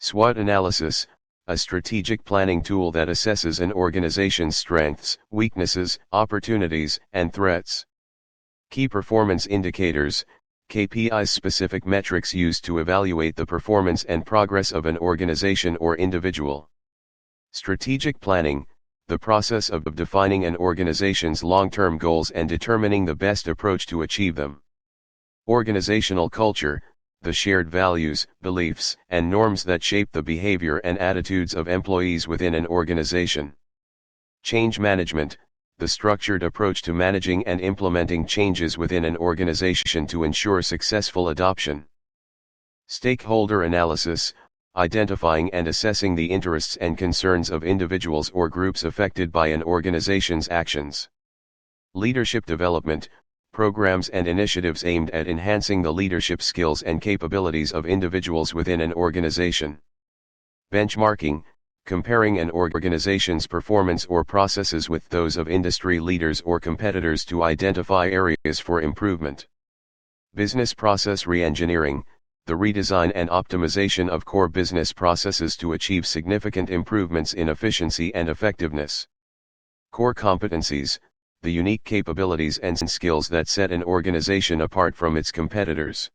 SWOT Analysis, a strategic planning tool that assesses an organization's strengths, weaknesses, opportunities, and threats. Key performance indicators, KPIs, specific metrics used to evaluate the performance and progress of an organization or individual. Strategic planning, the process of defining an organization's long-term goals and determining the best approach to achieve them. Organizational culture, the shared values, beliefs, and norms that shape the behavior and attitudes of employees within an organization. Change management, the structured approach to managing and implementing changes within an organization to ensure successful adoption. Stakeholder analysis, identifying and assessing the interests and concerns of individuals or groups affected by an organization's actions. Leadership development, programs and initiatives aimed at enhancing the leadership skills and capabilities of individuals within an organization. Benchmarking, comparing an organization's performance or processes with those of industry leaders or competitors to identify areas for improvement. Business process reengineering, the redesign and optimization of core business processes to achieve significant improvements in efficiency and effectiveness. Core competencies, the unique capabilities and skills that set an organization apart from its competitors.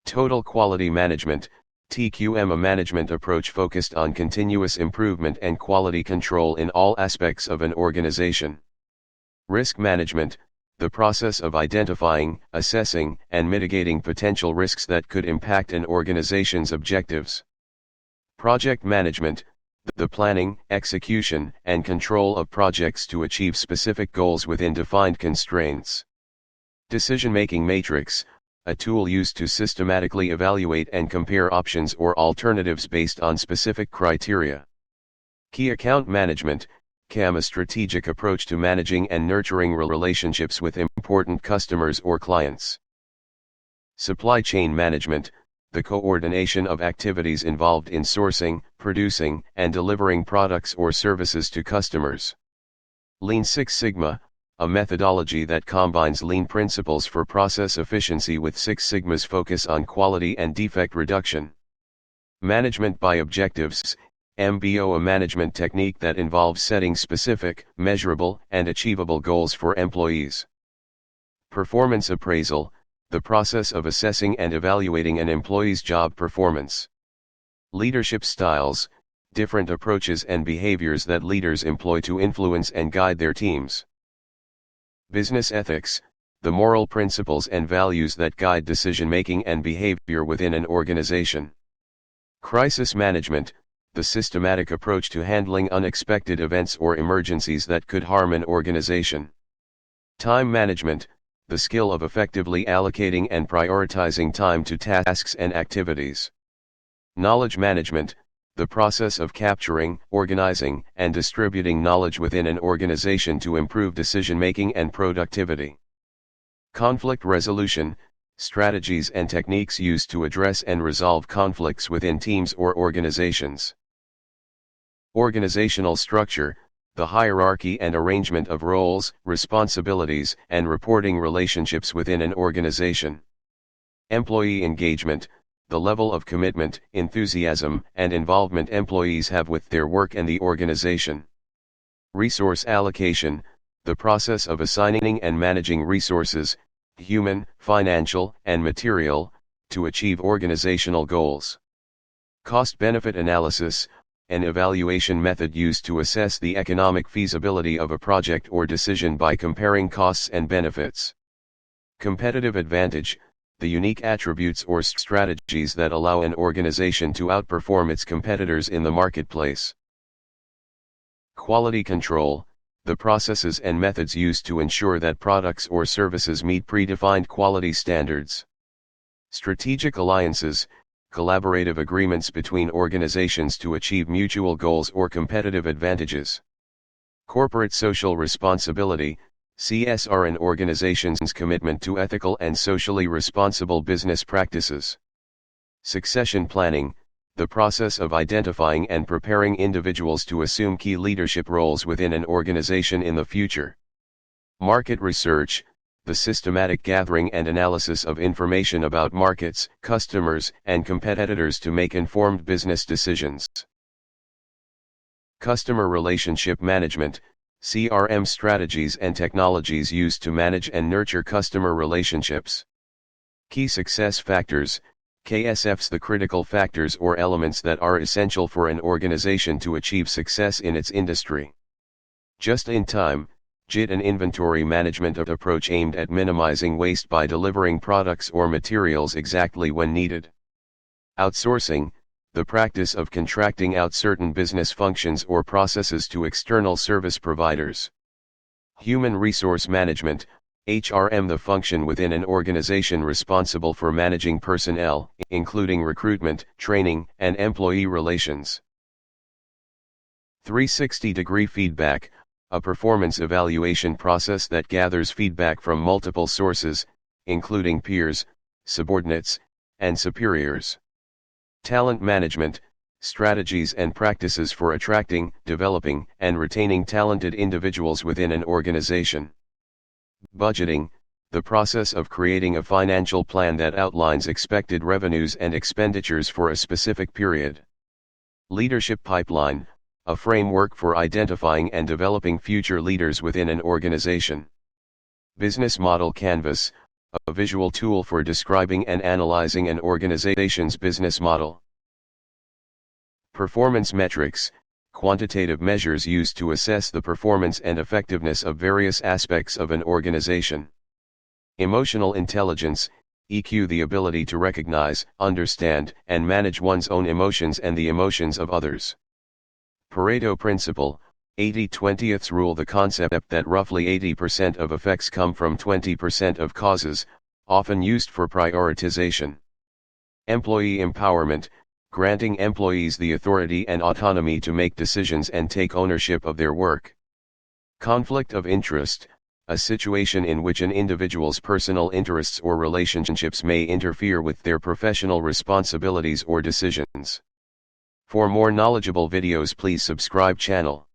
Total quality management, TQM, a management approach focused on continuous improvement and quality control in all aspects of an organization. Risk management, the process of identifying, assessing, and mitigating potential risks that could impact an organization's objectives. Project management, the planning, execution, and control of projects to achieve specific goals within defined constraints. Decision-making matrix, a tool used to systematically evaluate and compare options or alternatives based on specific criteria. Key account management, CAM, a strategic approach to managing and nurturing relationships with important customers or clients. Supply chain management, the coordination of activities involved in sourcing, producing, and delivering products or services to customers. Lean Six Sigma, a methodology that combines lean principles for process efficiency with Six Sigma's focus on quality and defect reduction. Management by objectives, MBO, a management technique that involves setting specific, measurable, and achievable goals for employees. Performance appraisal, the process of assessing and evaluating an employee's job performance. Leadership styles, different approaches and behaviors that leaders employ to influence and guide their teams. Business ethics, the moral principles and values that guide decision-making and behavior within an organization. Crisis management, the systematic approach to handling unexpected events or emergencies that could harm an organization. Time management, the skill of effectively allocating and prioritizing time to tasks and activities. Knowledge management, the process of capturing, organizing, and distributing knowledge within an organization to improve decision-making and productivity. Conflict resolution, strategies and techniques used to address and resolve conflicts within teams or organizations. Organizational structure, the hierarchy and arrangement of roles, responsibilities, and reporting relationships within an organization. Employee engagement, the level of commitment, enthusiasm, and involvement employees have with their work and the organization. Resource allocation, the process of assigning and managing resources, human, financial, and material, to achieve organizational goals. Cost-benefit analysis, an evaluation method used to assess the economic feasibility of a project or decision by comparing costs and benefits. Competitive advantage, the unique attributes or strategies that allow an organization to outperform its competitors in the marketplace. Quality control, the processes and methods used to ensure that products or services meet predefined quality standards. Strategic alliances, collaborative agreements between organizations to achieve mutual goals or competitive advantages. Corporate social responsibility, CSR, an organization's commitment to ethical and socially responsible business practices. Succession planning, the process of identifying and preparing individuals to assume key leadership roles within an organization in the future. Market research, the systematic gathering and analysis of information about markets, customers, and competitors to make informed business decisions. Customer Relationship Management, CRM strategies and technologies used to manage and nurture customer relationships. Key Success Factors, KSFs, the critical factors or elements that are essential for an organization to achieve success in its industry. Just-in-time, JIT, an inventory management approach aimed at minimizing waste by delivering products or materials exactly when needed. Outsourcing, the practice of contracting out certain business functions or processes to external service providers. Human Resource Management, HRM, the function within an organization responsible for managing personnel, including recruitment, training, and employee relations. 360-degree feedback, a performance evaluation process that gathers feedback from multiple sources, including peers, subordinates, and superiors. Talent management, strategies and practices for attracting, developing, and retaining talented individuals within an organization. Budgeting, the process of creating a financial plan that outlines expected revenues and expenditures for a specific period. Leadership pipeline, a framework for identifying and developing future leaders within an organization. Business model canvas, a visual tool for describing and analyzing an organization's business model. Performance metrics, quantitative measures used to assess the performance and effectiveness of various aspects of an organization. Emotional intelligence, EQ, the ability to recognize, understand, and manage one's own emotions and the emotions of others. Pareto principle, 80-20th rule, the concept that roughly 80% of effects come from 20% of causes, often used for prioritization. Employee empowerment, granting employees the authority and autonomy to make decisions and take ownership of their work. Conflict of interest, a situation in which an individual's personal interests or relationships may interfere with their professional responsibilities or decisions. For more knowledgeable videos, please subscribe channel.